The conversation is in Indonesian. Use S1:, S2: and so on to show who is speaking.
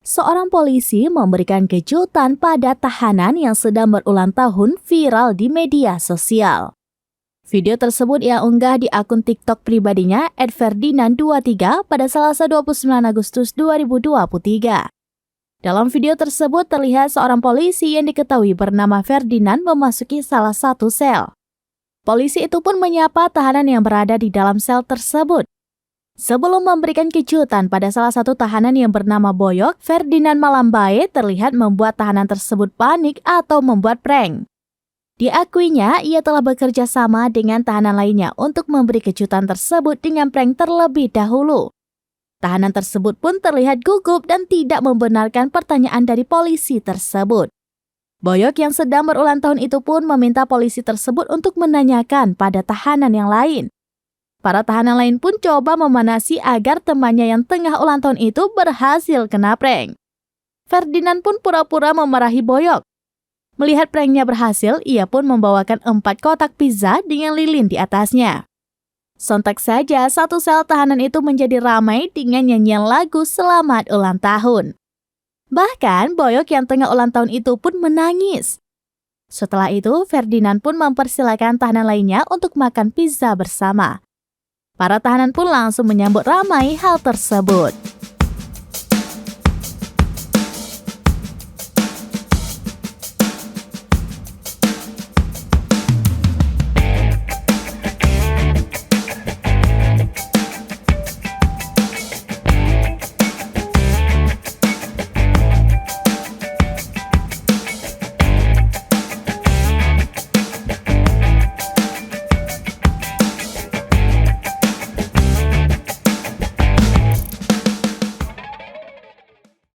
S1: Seorang polisi memberikan kejutan pada tahanan yang sedang berulang tahun viral di media sosial. Video tersebut ia unggah di akun TikTok pribadinya @ferdinand23 pada Selasa 29 Agustus 2023. Dalam video tersebut terlihat seorang polisi yang diketahui bernama Ferdinand memasuki salah satu sel. Polisi itu pun menyapa tahanan yang berada di dalam sel tersebut. Sebelum memberikan kejutan pada salah satu tahanan yang bernama Boyok, Ferdinand Malambae terlihat membuat tahanan tersebut panik atau membuat prank. Diakuinya, ia telah bekerja sama dengan tahanan lainnya untuk memberi kejutan tersebut dengan prank terlebih dahulu. Tahanan tersebut pun terlihat gugup dan tidak membenarkan pertanyaan dari polisi tersebut. Boyok yang sedang berulang tahun itu pun meminta polisi tersebut untuk menanyakan pada tahanan yang lain. Para tahanan lain pun coba memanasi agar temannya yang tengah ulang tahun itu berhasil kena prank. Ferdinand pun pura-pura memarahi Boyok. Melihat pranknya berhasil, ia pun membawakan 4 kotak pizza dengan lilin di atasnya. Sontak saja, satu sel tahanan itu menjadi ramai dengan nyanyian lagu Selamat Ulang Tahun. Bahkan, Boyok yang tengah ulang tahun itu pun menangis. Setelah itu, Ferdinand pun mempersilakan tahanan lainnya untuk makan pizza bersama. Para tahanan pun langsung menyambut ramai hal tersebut.